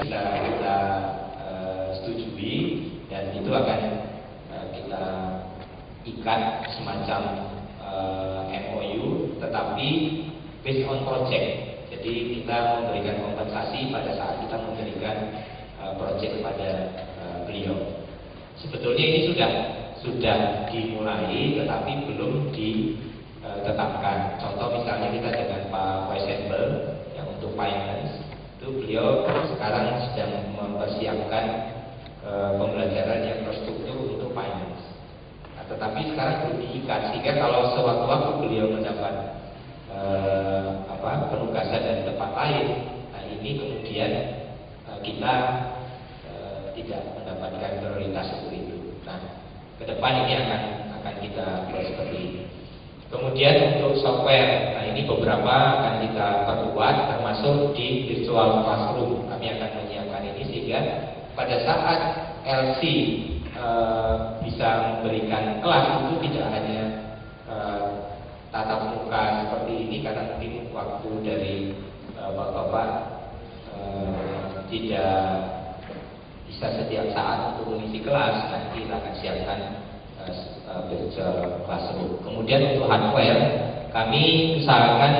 kita setujui, dan itu akan kita ikat semacam MOU, tetapi based on project. Jadi kita memberikan kompensasi pada saat kita memberikan project kepada beliau. Sebetulnya ini sudah dimulai, tetapi belum ditetapkan. Contoh misalnya kita dengan Pak Weissenbel yang untuk finance, itu beliau sekarang sedang mempersiapkan pembelajaran yang terstruktur untuk finance. Nah, tetapi sekarang belum diikat, sehingga kalau sewaktu-waktu beliau mendapat penugasan dari tempat lain, nah ini kemudian kita tidak mendapatkan prioritas untuk itu. Nah, ke depan ini akan kita buat seperti ini. Kemudian untuk software, nah ini beberapa akan kita perkuat, termasuk di virtual classroom. Kami akan menyiapkan ini sehingga pada saat LC bisa memberikan kelas itu tidak hanya tatap muka seperti ini, karena mungkin waktu dari bapak-bapak tidak bisa setiap saat untuk mengisi kelas. Nanti kita akan siapkan virtual classroom. Kemudian untuk hardware, kami usahakan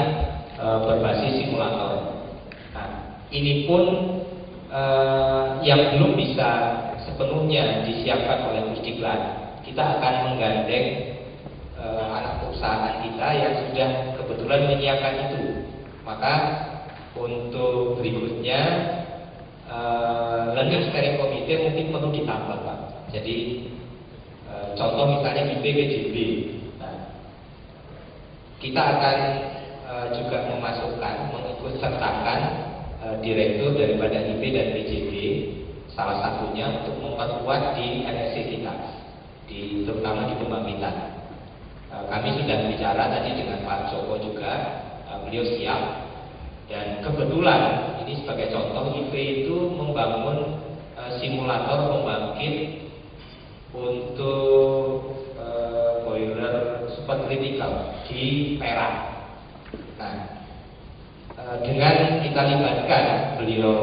berbasis simulator. Nah, ini pun yang belum bisa sepenuhnya disiapkan oleh Pusdiklat. Kita akan menggandeng anak perusahaan kita yang sudah kebetulan menyiapkan itu. Maka untuk berikutnya Learning Steering Committee mungkin perlu ditambah, Pak. Jadi contoh misalnya IPWJB. Nah, kita akan juga mengikut sertakan direktur daripada IP dan PJB, salah satunya untuk memperkuat di RSC kita, terutama di pembangkitan. Kami sudah bicara tadi dengan Pak Joko juga, beliau siap. Dan kebetulan ini sebagai contoh, IP itu membangun simulator pembangkit untuk boiler supercritical di Perak. Nah, dengan kita libatkan beliau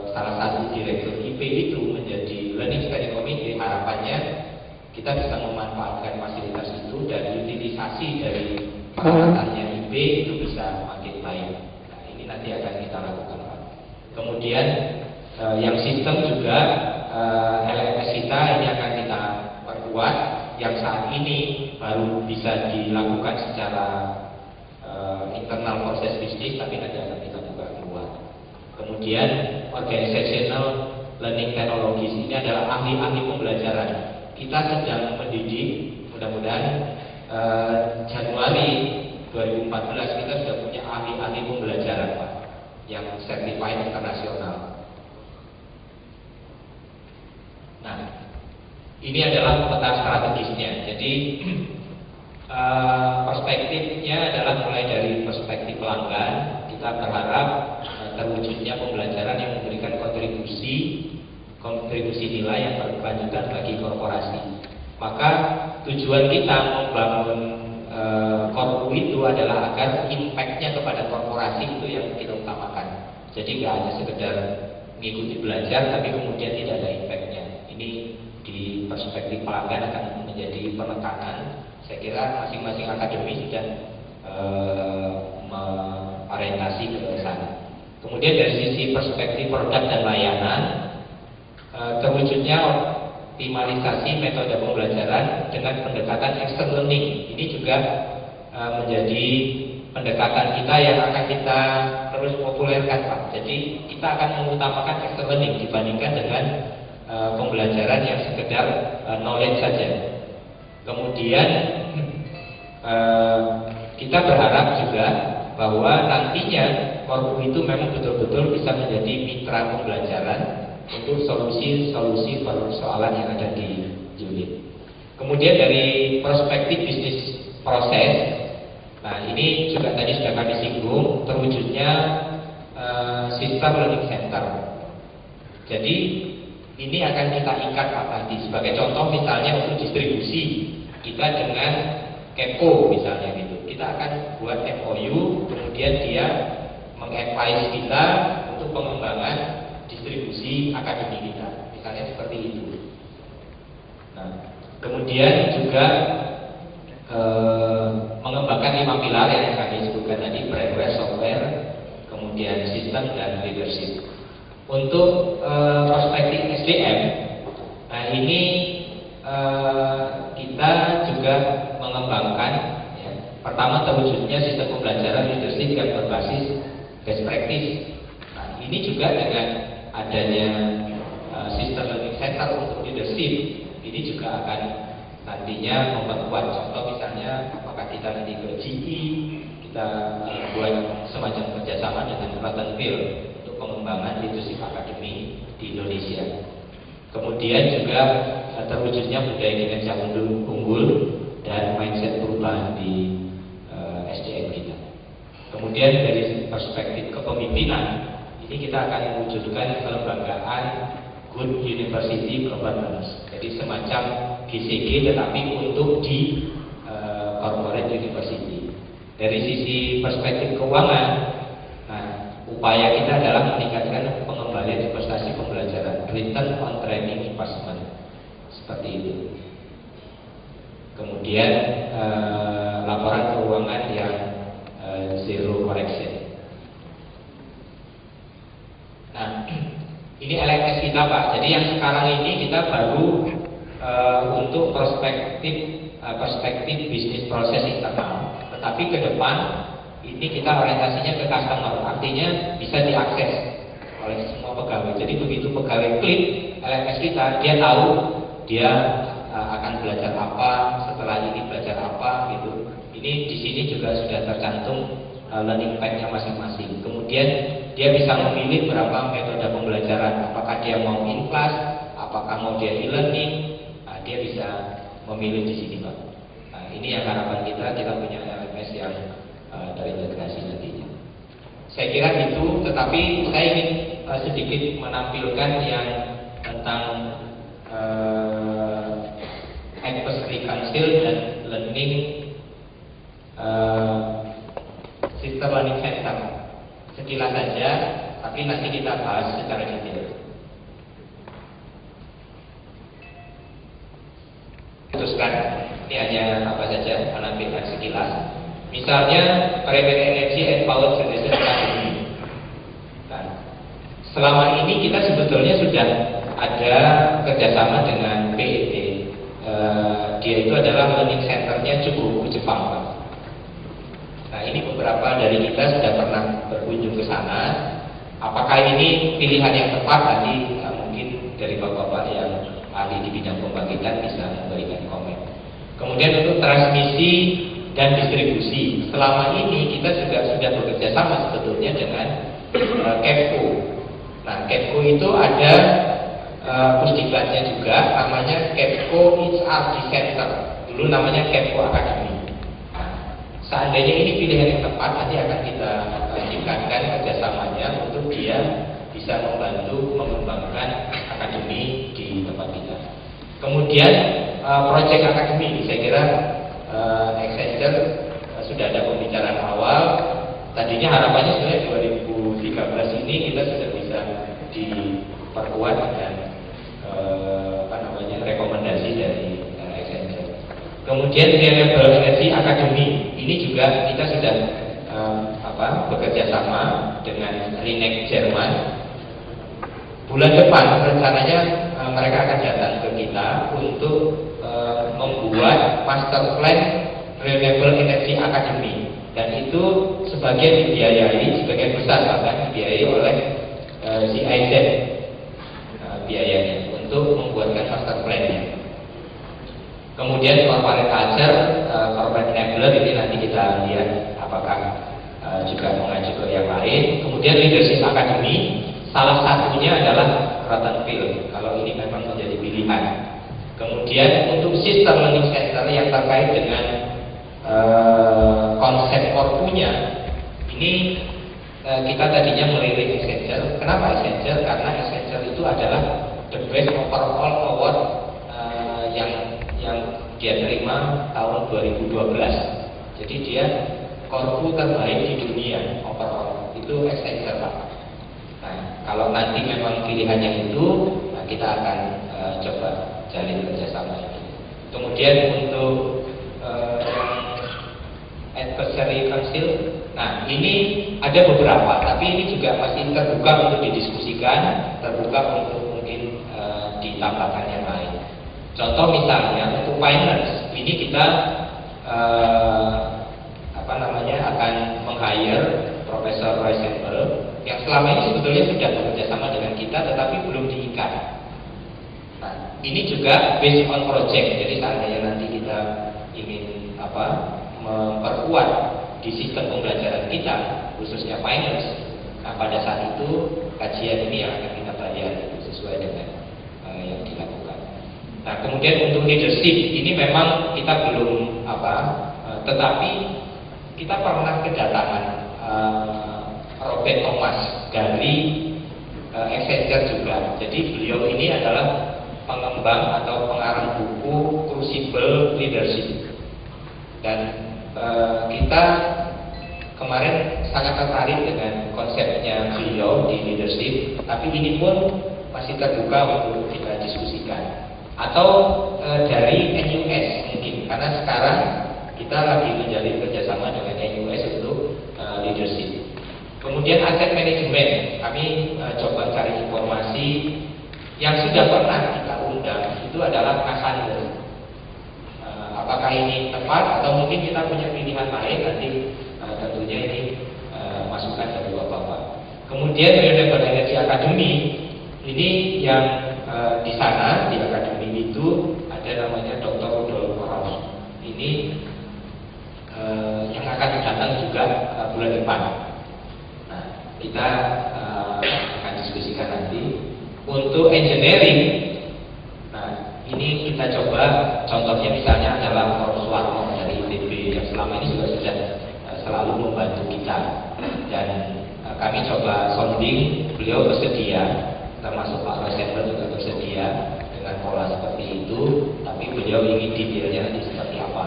salah satu direktur IP itu menjadi Learning Steering Committee, harapannya kita bisa memanfaatkan fasilitas itu dan utilisasi dari peralatannya IP itu bisa makin baik. Nah, ini nanti akan kita lakukan, Pak. Kemudian yang sistem juga LMS kita ini akan kita perkuat, yang saat ini baru bisa dilakukan secara internal proses bisnis, tapi nanti akan kita buka keluar. Kemudian organizational learning technologies ini adalah ahli-ahli pembelajaran. Kita sedang mendidik, mudah-mudahan Januari 2014 kita sudah punya ahli-ahli pembelajaran, Pak, yang certified internasional. Nah, ini adalah peta strategisnya. Jadi perspektifnya adalah mulai dari perspektif pelanggan. Kita berharap terwujudnya pembelajaran yang memberikan kontribusi nilai yang berkelanjutan bagi korporasi. Maka tujuan kita membangun korpu itu adalah agar impact-nya kepada korporasi itu yang kita utamakan. Jadi nggak hanya sekedar mengikuti belajar, tapi kemudian tidak ada impact-nya. Ini di perspektif pelanggan akan menjadi penekanan. Saya kira masing-masing akademi sudah orientasi ke sana. Kemudian dari sisi perspektif produk dan layanan, terwujudnya optimalisasi metode pembelajaran dengan pendekatan external learning. Ini juga menjadi pendekatan kita yang akan kita terus populerkan, Pak. Jadi kita akan mengutamakan external learning dibandingkan dengan pembelajaran yang sekedar knowledge saja. Kemudian kita berharap juga bahwa nantinya korpu itu memang betul-betul bisa menjadi mitra pembelajaran untuk solusi-solusi persoalan yang ada di unit. Kemudian dari perspektif bisnis proses, nah ini juga tadi sudah kami singgung, terwujudnya sistem learning center. Jadi ini akan kita ikat, Pak, tadi sebagai contoh misalnya untuk distribusi kita dengan Kepo misalnya gitu. Kita akan buat MOU, kemudian dia mengadvise kita untuk pengembangan Kemudian juga mengembangkan 5 pilar yang kami sebutkan tadi, brainware, software, kemudian sistem dan leadership. Untuk perspektif SDM, nah ini kita juga mengembangkan ya, pertama terwujudnya sistem pembelajaran leadership yang berbasis best practice. Nah, ini juga dengan adanya sistem learning center untuk leadership, ini juga akan nantinya memperkuat. Contoh misalnya, apakah kita nanti ke GE, kita buat semacam kerjasama dengan Rattenville untuk pengembangan leadership academy di Indonesia. Kemudian juga terwujudnya budaya kinerja unggul dan mindset perubahan di SDM kita. Kemudian dari perspektif kepemimpinan, ini kita akan mewujudkan kelembagaan Good University Governance. Jadi semacam GCG tetapi untuk di corporate university. Dari sisi perspektif keuangan, nah, upaya kita adalah meningkatkan pengembalian investasi pembelajaran, return on training investment, seperti itu. Kemudian laporan keuangan yang zero correction. Nah, ini LMS kita Pak. Jadi yang sekarang ini kita baru untuk perspektif bisnis proses internal. Tetapi ke depan ini kita orientasinya ke customer. Artinya bisa diakses oleh semua pegawai. Jadi begitu pegawai klik LMS kita, dia tahu dia akan belajar apa, setelah ini belajar apa gitu. Ini di sini juga sudah tercantum learning path-nya masing-masing. Kemudian dia bisa memilih berapa metode pembelajaran, apakah dia mau in class, apakah mau dia e-learning, dia bisa memilih di sini Pak. Nah, ini yang harapan kita punya LMS yang terintegrasi nantinya. Saya kira itu, tetapi saya ingin sedikit menampilkan yang tentang adversary council dan learning system learning center. Sekilas saja, tapi nanti kita bahas secara detail. Teruskan, ini hanya apa saja menampilkan sekilas. Misalnya Primary Energy and Power Generation Academy. Nah, selama ini kita sebetulnya sudah ada kerjasama dengan PET. Dia itu adalah learning centernya Chugoku, Jepang Pak. Nah, ini beberapa dari kita sudah pernah berkunjung ke sana. Apakah ini pilihan yang tepat? Nanti mungkin dari bapak-bapak yang ahli di bidang pembangkitan bisa memberikan komen. Kemudian untuk transmisi dan distribusi, selama ini kita juga sudah bekerja sama sebetulnya dengan KEPCO. Nah, KEPCO itu ada pusdiklatnya juga, namanya KEPCO HR Center. Dulu namanya KEPCO Academy. Seandainya ini pilihan yang tepat, nanti akan kita tingkatkan kerjasamanya untuk dia bisa membantu mengembangkan akademi di tempat kita. Kemudian proyek akademi, saya kira Accenture sudah ada pembicaraan awal. Tadinya harapannya sebenarnya 2013 ini kita sudah bisa diperkuat dengan rekomendasi dari Accenture. Kemudian Renewable Energy Academy, ini juga kita sudah bekerja sama dengan Rinek Jerman. Bulan depan rencananya mereka akan datang ke kita untuk membuat master plan Renewable Energy Academy, dan itu sebagian dibiayai, sebagian besar bahkan dibiayai oleh GIZ biayanya untuk membuatkan master plan-nya. Kemudian corporate culture, corporate enabler, ini nanti kita lihat apakah juga mengacu ke yang lain. Kemudian leadership academy, salah satunya adalah Rattenville, kalau ini memang menjadi pilihan. Kemudian untuk sistem learning center yang terkait dengan konsep korpunya, ini kita tadinya melirik Accenture. Kenapa Accenture? Karena Accenture itu adalah the best overall award yang dia terima tahun 2012. Jadi dia korpu terbaik di dunia overall, itu Accenture Pak. Nah, kalau nanti memang pilihannya itu, nah kita akan coba jalin kerjasama ini. Kemudian untuk advisory council, nah ini ada beberapa, tapi ini juga masih terbuka untuk didiskusikan, terbuka untuk mungkin ditambahkan yang lain. Contoh misalnya untuk finance, ini kita akan meng-hire Profesor Roy Sembel yang selama ini sebetulnya sudah bekerja sama dengan kita, tetapi belum diikat. Nah, ini juga based on project. Jadi seandainya nanti kita ingin memperkuat di sistem pembelajaran kita, khususnya finance, nah pada saat itu kajian ini yang akan kita bayar sesuai dengan yang dilakukan. Nah, kemudian untuk leadership ini memang kita belum tetapi kita pernah kedatangan Robert Thomas dari Accenture juga. Jadi beliau ini adalah pengembang atau pengarang buku Crucible Leadership. Dan kita kemarin sangat tertarik dengan konsepnya beliau di leadership, tapi ini pun masih terbuka untuk kita diskusikan. Atau dari NUS mungkin, karena sekarang kita lagi menjalin kerjasama dengan NUS untuk leadership. Kemudian aset manajemen, kami coba cari informasi yang sudah pernah kita undang itu adalah Cassandra. Apakah ini tepat atau mungkin kita punya pilihan lain, nanti tentunya ini masukan dari Bapak-Bapak. Kemudian Renewable Energy Academy ini yang di sana di akademi itu ada namanya Dr. Rudolf Ross. Ini yang akan datang juga bulan depan. Nah, kita akan diskusikan nanti. Untuk engineering, nah ini kita coba contohnya misalnya adalah Prof. Suwarno dari ITB yang selama ini juga sudah selalu membantu kita, dan kami coba sounding, beliau bersedia, termasuk Pak Rosenberg juga bersedia dengan pola seperti itu, tapi beliau ingin detailnya nanti seperti apa.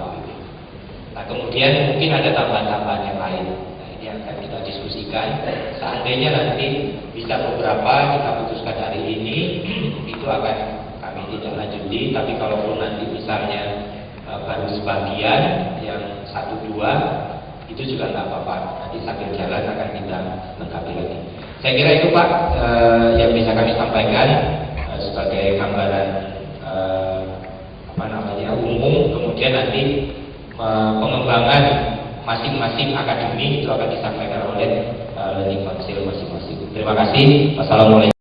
Nah, kemudian mungkin ada tambahan-tambahan yang lain. Nah, ini akan kita diskusikan. Seandainya nanti bisa beberapa kita putuskan hari ini, itu akan kami tidak lanjuti. Tapi kalaupun nanti misalnya baru sebagian, yang 1-2, itu juga nggak apa-apa. Nanti sambil jalan akan kita lengkapi lagi. Saya kira itu Pak yang bisa kami sampaikan sebagai gambaran umum. Kemudian nanti pengembangan masing-masing akademi itu akan disampaikan oleh learning council masing-masing. Terima kasih. Wassalamualaikum.